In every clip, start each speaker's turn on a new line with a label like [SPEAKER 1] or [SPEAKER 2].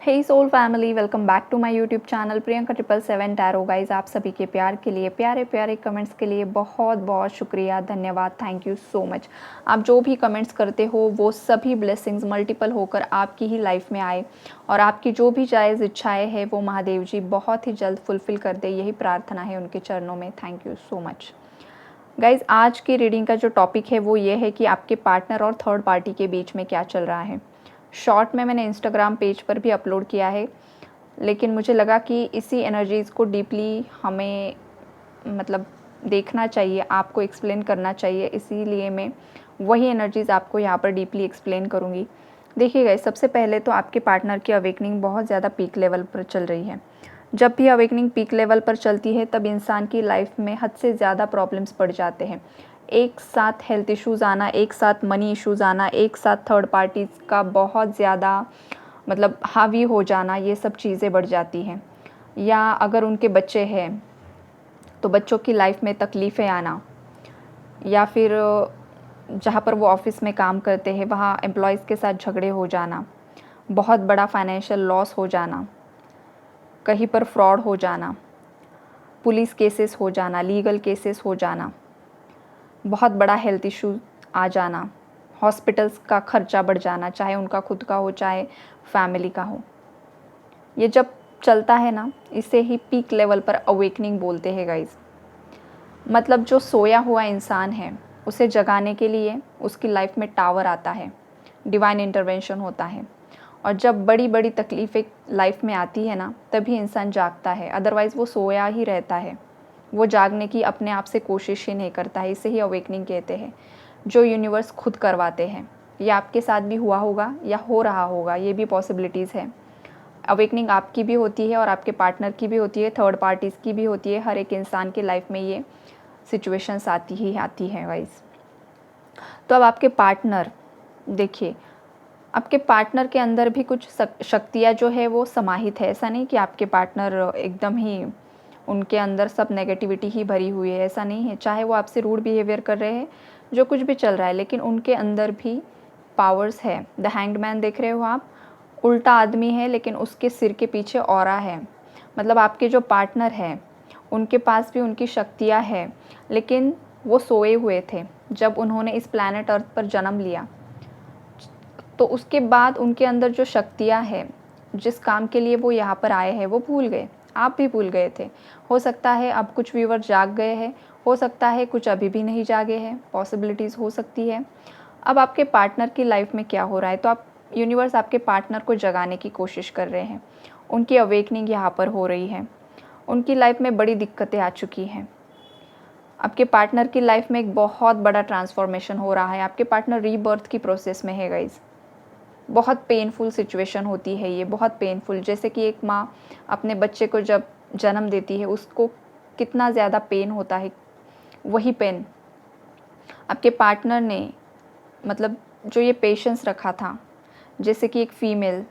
[SPEAKER 1] Hey soul family, welcome back to my YouTube channel Priyanka 777 tarot. Guys, आप सभी के प्यार के लिए, प्यारे प्यारे कमेंट्स के लिए बहुत बहुत शुक्रिया, धन्यवाद, थैंक यू सो मच। आप जो भी कमेंट्स करते हो वो सभी ब्लेसिंग्स मल्टीपल होकर आपकी ही लाइफ में आए और आपकी जो भी जायज़ इच्छाएँ हैं वो महादेव जी बहुत ही जल्द फुलफ़िल कर दे, यही प्रार्थना है उनके चरणों में। Thank you so much. Guys, आज की रीडिंग का जो टॉपिक है वो ये है कि आपके पार्टनर और थर्ड पार्टी के बीच में क्या चल रहा है। शॉर्ट में मैंने इंस्टाग्राम पेज पर भी अपलोड किया है, लेकिन मुझे लगा कि इसी एनर्जीज़ को डीपली हमें देखना चाहिए, आपको एक्सप्लेन करना चाहिए, इसीलिए मैं वही एनर्जीज़ आपको यहाँ पर डीपली एक्सप्लेन करूँगी। देखिए गाइस, सबसे पहले तो आपके पार्टनर की अवेकनिंग बहुत ज़्यादा पीक लेवल पर चल रही है। जब भी अवेकनिंग पीक लेवल पर चलती है तब इंसान की लाइफ में हद से ज़्यादा प्रॉब्लम्स बढ़ जाते हैं। एक साथ हेल्थ इश्यूज़ आना, एक साथ मनी इश्यूज़ आना, एक साथ थर्ड पार्टीज़ का बहुत ज़्यादा हावी हो जाना, ये सब चीज़ें बढ़ जाती हैं। या अगर उनके बच्चे हैं तो बच्चों की लाइफ में तकलीफ़ें आना, या फिर जहाँ पर वो ऑफिस में काम करते हैं वहाँ एम्प्लॉयज़ के साथ झगड़े हो जाना, बहुत बड़ा फाइनेंशियल लॉस हो जाना, कहीं पर फ्रॉड हो जाना, पुलिस केसेस हो जाना, लीगल केसेस हो जाना, बहुत बड़ा हेल्थ इशू आ जाना, हॉस्पिटल्स का खर्चा बढ़ जाना, चाहे उनका खुद का हो चाहे फैमिली का हो। ये जब चलता है ना, इसे ही पीक लेवल पर अवेकनिंग बोलते हैं गाइज। मतलब जो सोया हुआ इंसान है उसे जगाने के लिए उसकी लाइफ में टावर आता है, डिवाइन इंटरवेंशन होता है। और जब बड़ी बड़ी तकलीफ़ें लाइफ में आती है ना, तभी इंसान जागता है, अदरवाइज़ वो सोया ही रहता है। वो जागने की अपने आप से कोशिश ही नहीं करता है। इसे ही अवेकनिंग कहते हैं, जो यूनिवर्स खुद करवाते हैं। ये आपके साथ भी हुआ होगा या हो रहा होगा, ये भी पॉसिबिलिटीज़ है। अवेकनिंग आपकी भी होती है और आपके पार्टनर की भी होती है, थर्ड पार्टीज़ की भी होती है। हर एक इंसान के लाइफ में ये सिचुएशंस आती ही आती हैं गाइस। तो अब आपके पार्टनर, देखिए, आपके पार्टनर के अंदर भी कुछ शक्तियाँ जो है वो समाहित है। ऐसा नहीं कि आपके पार्टनर एकदम ही उनके अंदर सब नेगेटिविटी ही भरी हुई है, ऐसा नहीं है। चाहे वो आपसे रूड बिहेवियर कर रहे हैं, जो कुछ भी चल रहा है, लेकिन उनके अंदर भी पावर्स है। द हैंग्ड मैन देख रहे हो आप, उल्टा आदमी है लेकिन उसके सिर के पीछे ऑरा है। मतलब आपके जो पार्टनर हैं उनके पास भी उनकी शक्तियाँ हैं, लेकिन वो सोए हुए थे जब उन्होंने इस प्लैनेट अर्थ पर जन्म लिया। तो उसके बाद उनके अंदर जो शक्तियाँ हैं, जिस काम के लिए वो यहाँ पर आए हैं, वो भूल गए। आप भी भूल गए थे। हो सकता है अब कुछ व्यूअर जाग गए हैं, हो सकता है कुछ अभी भी नहीं जागे हैं, पॉसिबिलिटीज़ हो सकती है। अब आपके पार्टनर की लाइफ में क्या हो रहा है, तो आप यूनिवर्स आपके पार्टनर को जगाने की कोशिश कर रहे हैं। उनकी अवेकनिंग यहाँ पर हो रही है। उनकी लाइफ में बड़ी दिक्कतें आ चुकी हैं। आपके पार्टनर की लाइफ में एक बहुत बड़ा ट्रांसफॉर्मेशन हो रहा है। आपके पार्टनर रीबर्थ की प्रोसेस में है गाइज़। बहुत पेनफुल सिचुएशन होती है ये, बहुत पेनफुल। जैसे कि एक माँ अपने बच्चे को जब जन्म देती है, उसको कितना ज़्यादा पेन होता है, वही पेन आपके पार्टनर ने जो ये पेशेंस रखा था। जैसे कि एक फ़ीमेल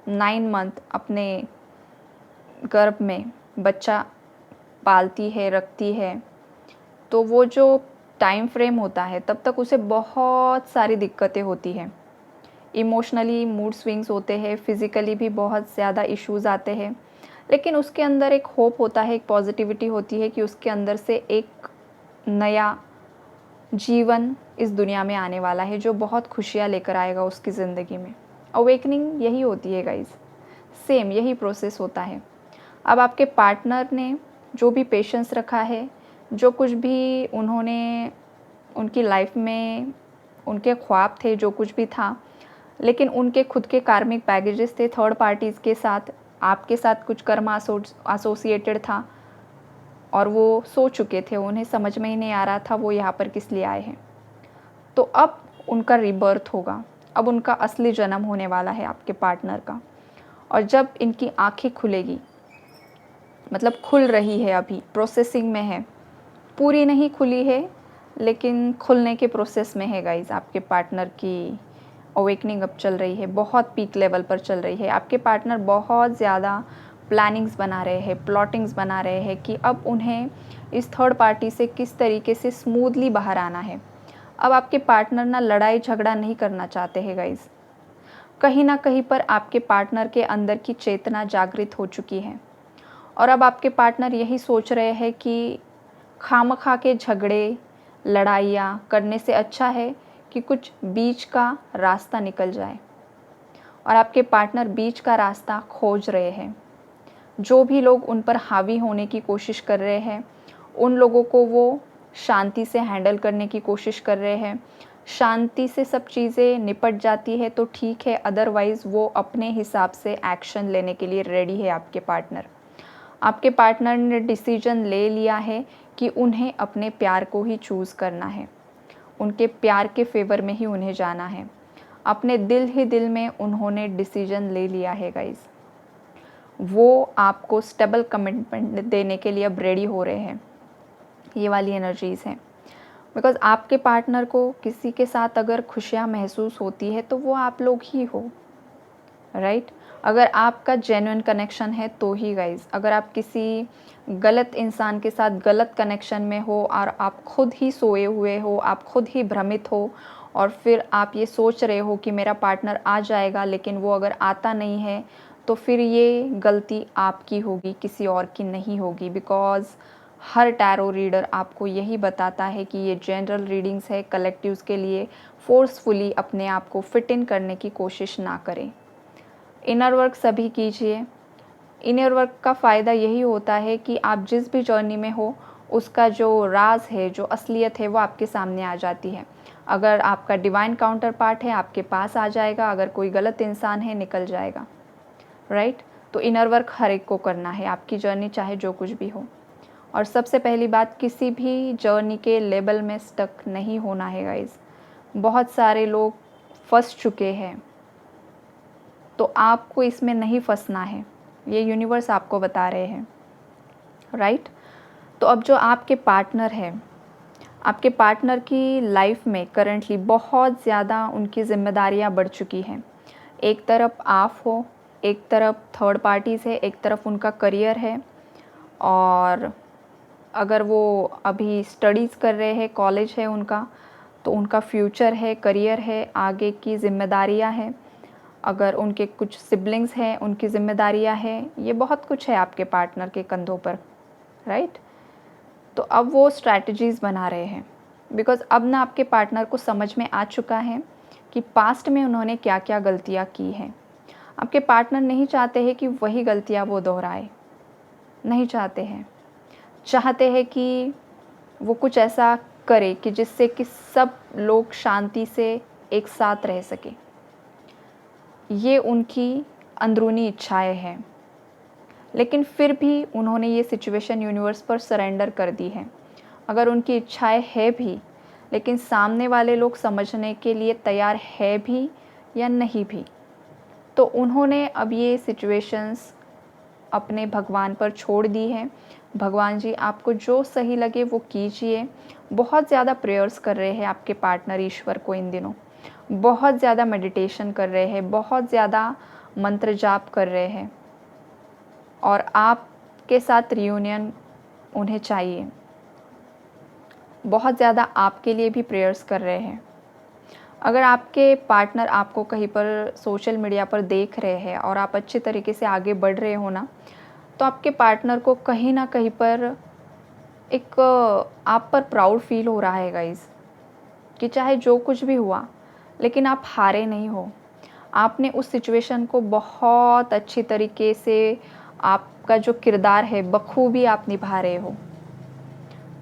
[SPEAKER 1] 9 मंथ अपने गर्भ में बच्चा पालती है, रखती है, तो वो जो टाइम फ्रेम होता है तब तक उसे बहुत सारी दिक्कतें होती हैं। इमोशनली मूड स्विंग्स होते हैं, फिज़िकली भी बहुत ज़्यादा इश्यूज़ आते हैं, लेकिन उसके अंदर एक होप होता है, एक पॉजिटिविटी होती है कि उसके अंदर से एक नया जीवन इस दुनिया में आने वाला है, जो बहुत खुशियाँ लेकर आएगा उसकी ज़िंदगी में। अवेकनिंग यही होती है गाइज़, सेम यही प्रोसेस होता है। अब आपके पार्टनर ने जो भी पेशेंस रखा है, जो कुछ भी उन्होंने उनकी लाइफ में उनके ख्वाब थे, जो कुछ भी था, लेकिन उनके खुद के कार्मिक बैगेजेस थे थर्ड पार्टीज़ के साथ, आपके साथ कुछ कर्म एसोसिएटेड था और वो सो चुके थे, उन्हें समझ में ही नहीं आ रहा था वो यहाँ पर किस लिए आए हैं। तो अब उनका रीबर्थ होगा, अब उनका असली जन्म होने वाला है आपके पार्टनर का। और जब इनकी आँखें खुलेगी, खुल रही है, अभी प्रोसेसिंग में है, पूरी नहीं खुली है लेकिन खुलने के प्रोसेस में है गाइज़। आपके पार्टनर की अवेकनिंग अब चल रही है, बहुत पीक लेवल पर चल रही है। आपके पार्टनर बहुत ज़्यादा प्लानिंग्स बना रहे हैं, प्लॉटिंग्स बना रहे हैं कि अब उन्हें इस थर्ड पार्टी से किस तरीके से स्मूथली बाहर आना है। अब आपके पार्टनर ना लड़ाई झगड़ा नहीं करना चाहते हैं गाइज़। कहीं ना कहीं पर आपके पार्टनर के अंदर की चेतना जागृत हो चुकी है और अब आपके पार्टनर यही सोच रहे हैं कि खामखा के झगड़े लड़ाइयाँ करने से अच्छा है कि कुछ बीच का रास्ता निकल जाए। और आपके पार्टनर बीच का रास्ता खोज रहे हैं। जो भी लोग उन पर हावी होने की कोशिश कर रहे हैं, उन लोगों को वो शांति से हैंडल करने की कोशिश कर रहे हैं। शांति से सब चीज़ें निपट जाती है तो ठीक है, अदरवाइज़ वो अपने हिसाब से एक्शन लेने के लिए रेडी है आपके पार्टनर। आपके पार्टनर ने डिसीजन ले लिया है कि उन्हें अपने प्यार को ही चूज़ करना है, उनके प्यार के फेवर में ही उन्हें जाना है। अपने दिल ही दिल में उन्होंने डिसीजन ले लिया है गाइस। वो आपको स्टेबल कमिटमेंट देने के लिए अब रेडी हो रहे हैं। ये वाली एनर्जीज़ हैं। बिकॉज़ आपके पार्टनर को किसी के साथ अगर खुशियाँ महसूस होती है तो वो आप लोग ही हो, राइट? अगर आपका जेन्युइन कनेक्शन है तो ही गाइस। अगर आप किसी गलत इंसान के साथ गलत कनेक्शन में हो और आप खुद ही सोए हुए हो, आप खुद ही भ्रमित हो और फिर आप ये सोच रहे हो कि मेरा पार्टनर आ जाएगा, लेकिन वो अगर आता नहीं है तो फिर ये गलती आपकी होगी, किसी और की नहीं होगी। बिकॉज़ हर टैरो रीडर आपको यही बताता है कि ये जनरल रीडिंग्स है, कलेक्टिव्स के लिए। फोर्सफुली अपने आप को फिट इन करने की कोशिश ना करें। इनर वर्क सभी कीजिए। इनर वर्क का फ़ायदा यही होता है कि आप जिस भी जर्नी में हो, उसका जो राज है, जो असलियत है, वो आपके सामने आ जाती है। अगर आपका डिवाइन काउंटर पार्ट है, आपके पास आ जाएगा। अगर कोई गलत इंसान है, निकल जाएगा, राइट? तो इनर वर्क हर एक को करना है, आपकी जर्नी चाहे जो कुछ भी हो। और सबसे पहली बात, किसी भी जर्नी के लेवल में स्टक नहीं होना है गाइस। बहुत सारे लोग फंस चुके हैं, तो आपको इसमें नहीं फंसना है। ये यूनिवर्स आपको बता रहे हैं, राइट? तो अब जो आपके पार्टनर है, आपके पार्टनर की लाइफ में करंटली बहुत ज़्यादा उनकी ज़िम्मेदारियाँ बढ़ चुकी हैं। एक तरफ आप हो, एक तरफ थर्ड पार्टीज़ है, एक तरफ उनका करियर है। और अगर वो अभी स्टडीज़ कर रहे हैं, कॉलेज है उनका, तो उनका फ्यूचर है, करियर है, आगे की ज़िम्मेदारियाँ हैं। अगर उनके कुछ सिबलिंग्स हैं, उनकी ज़िम्मेदारियाँ हैं। ये बहुत कुछ है आपके पार्टनर के कंधों पर, राइट? तो अब वो स्ट्रैटेजीज़ बना रहे हैं। बिकॉज़ अब ना आपके पार्टनर को समझ में आ चुका है कि पास्ट में उन्होंने क्या-क्या गलतियाँ की हैं। आपके पार्टनर नहीं चाहते हैं कि वही गलतियाँ वो दोहराए, नहीं चाहते हैं। चाहते हैं कि वो कुछ ऐसा करे कि जिससे कि सब लोग शांति से एक साथ रह सकें। ये उनकी अंदरूनी इच्छाएं हैं, लेकिन फिर भी उन्होंने ये सिचुएशन यूनिवर्स पर सरेंडर कर दी है। अगर उनकी इच्छाएं है भी, लेकिन सामने वाले लोग समझने के लिए तैयार है भी या नहीं भी, तो उन्होंने अब ये सिचुएशंस अपने भगवान पर छोड़ दी है। भगवान जी, आपको जो सही लगे वो कीजिए। बहुत ज़्यादा प्रेयर्स कर रहे हैं आपके पार्टनर ईश्वर को इन दिनों। बहुत ज़्यादा मेडिटेशन कर रहे हैं, बहुत ज़्यादा मंत्र जाप कर रहे हैं और आपके साथ रियूनियन उन्हें चाहिए। बहुत ज़्यादा आपके लिए भी प्रेयर्स कर रहे हैं। अगर आपके पार्टनर आपको कहीं पर सोशल मीडिया पर देख रहे हैं और आप अच्छे तरीके से आगे बढ़ रहे हो ना, तो आपके पार्टनर को कहीं ना कहीं पर एक आप पर प्राउड फील हो रहा है गाइस, कि चाहे जो कुछ भी हुआ, लेकिन आप हारे नहीं हो। आपने उस सिचुएशन को बहुत अच्छी तरीके से, आपका जो किरदार है बखूबी आप निभा रहे हो।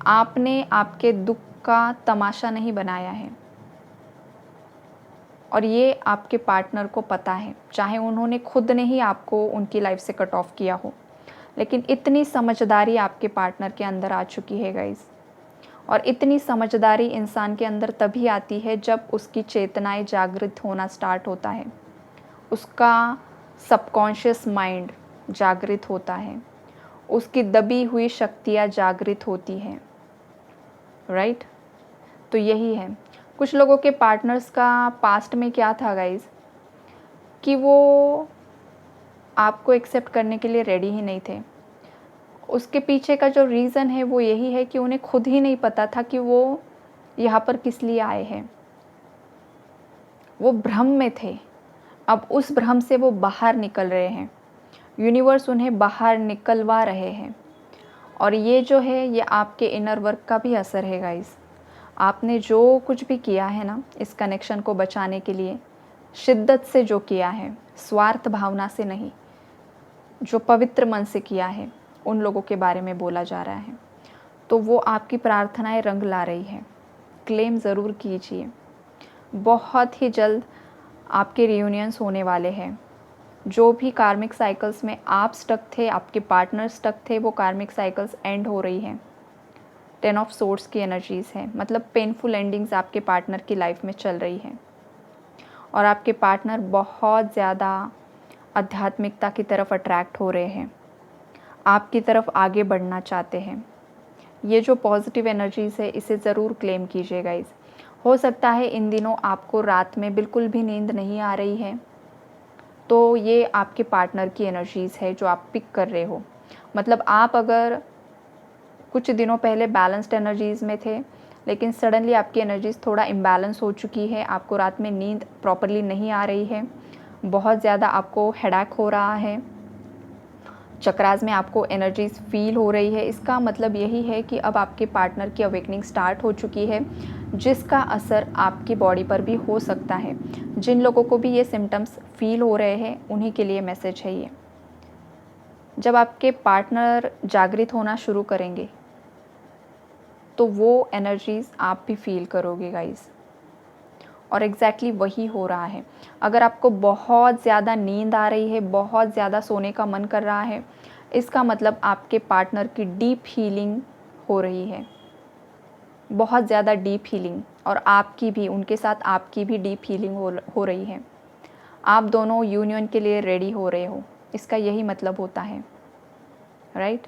[SPEAKER 1] आपने आपके दुख का तमाशा नहीं बनाया है और ये आपके पार्टनर को पता है। चाहे उन्होंने खुद ने ही आपको उनकी लाइफ से कट ऑफ किया हो, लेकिन इतनी समझदारी आपके पार्टनर के अंदर आ चुकी है गाइस। और इतनी समझदारी इंसान के अंदर तभी आती है जब उसकी चेतनाएं जागृत होना स्टार्ट होता है, उसका सबकॉन्शियस माइंड जागृत होता है, उसकी दबी हुई शक्तियाँ जागृत होती हैं, राइट? तो यही है। कुछ लोगों के पार्टनर्स का पास्ट में क्या था गाइस, कि वो आपको एक्सेप्ट करने के लिए रेडी ही नहीं थे। उसके पीछे का जो रीज़न है वो यही है कि उन्हें खुद ही नहीं पता था कि वो यहाँ पर किस लिए आए हैं। वो भ्रम में थे, अब उस भ्रम से वो बाहर निकल रहे हैं, यूनिवर्स उन्हें बाहर निकलवा रहे हैं। और ये जो है ये आपके इनर वर्क का भी असर है गाइस। आपने जो कुछ भी किया है ना इस कनेक्शन को बचाने के लिए, शिद्दत से जो किया है, स्वार्थ भावना से नहीं, जो पवित्र मन से किया है, उन लोगों के बारे में बोला जा रहा है। तो वो आपकी प्रार्थनाएं रंग ला रही है। क्लेम ज़रूर कीजिए। बहुत ही जल्द आपके रियूनियंस होने वाले हैं। जो भी कार्मिक साइकिल्स में आप स्टक थे, आपके पार्टनर स्टक थे, वो कार्मिक साइकिल्स एंड हो रही हैं। 10 ऑफ सोर्ड्स की एनर्जीज़ है, मतलब पेनफुल एंडिंग्स आपके पार्टनर की लाइफ में चल रही हैं। और आपके पार्टनर बहुत ज़्यादा आध्यात्मिकता की तरफ अट्रैक्ट हो रहे हैं, आपकी तरफ आगे बढ़ना चाहते हैं। ये जो पॉजिटिव एनर्जीज़ है इसे ज़रूर क्लेम कीजिए गाइस। हो सकता है इन दिनों आपको रात में बिल्कुल भी नींद नहीं आ रही है, तो ये आपके पार्टनर की एनर्जीज़ है जो आप पिक कर रहे हो। मतलब आप अगर कुछ दिनों पहले बैलेंस्ड एनर्जीज़ में थे, लेकिन सडनली आपकी एनर्जीज़ थोड़ा इम्बैलेंस हो चुकी है, आपको रात में नींद प्रॉपरली नहीं आ रही है, बहुत ज़्यादा आपको हेडेक हो रहा है, चक्रास में आपको एनर्जीज़ फील हो रही है। इसका मतलब यही है कि अब आपके पार्टनर की अवेकनिंग स्टार्ट हो चुकी है, जिसका असर आपकी बॉडी पर भी हो सकता है। जिन लोगों को भी ये सिम्टम्स फील हो रहे हैं उन्हीं के लिए मैसेज है ये। जब आपके पार्टनर जागृत होना शुरू करेंगे तो वो एनर्जीज़ आप भी फील करोगे गाइस। और एग्जैक्टली वही हो रहा है। अगर आपको बहुत ज़्यादा नींद आ रही है, बहुत ज़्यादा सोने का मन कर रहा है, इसका मतलब आपके पार्टनर की डीप हीलिंग हो रही है, बहुत ज़्यादा डीप हीलिंग। और आपकी भी, उनके साथ आपकी भी डीप हीलिंग हो रही है। आप दोनों यूनियन के लिए रेडी हो रहे हो, इसका यही मतलब होता है, राइट।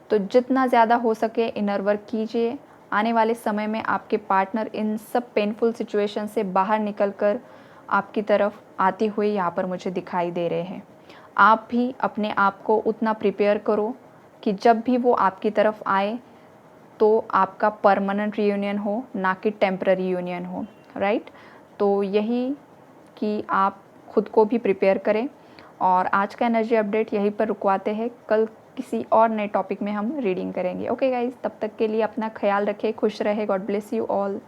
[SPEAKER 1] तो जितना ज़्यादा हो सके इनर वर्क कीजिए। आने वाले समय में आपके पार्टनर इन सब पेनफुल सिचुएशन से बाहर निकलकर आपकी तरफ आते हुए यहाँ पर मुझे दिखाई दे रहे हैं। आप भी अपने आप को उतना प्रिपेयर करो कि जब भी वो आपकी तरफ आए तो आपका परमानेंट रियूनियन हो, ना कि टेम्पररी यूनियन हो, राइट। तो यही कि आप खुद को भी प्रिपेयर करें। और आज का एनर्जी अपडेट यहीं पर रुकवाते हैं, कल किसी और नए टॉपिक में हम रीडिंग करेंगे। ओके गाइज, तब तक के लिए अपना ख्याल रखें, खुश रहे। God bless you all.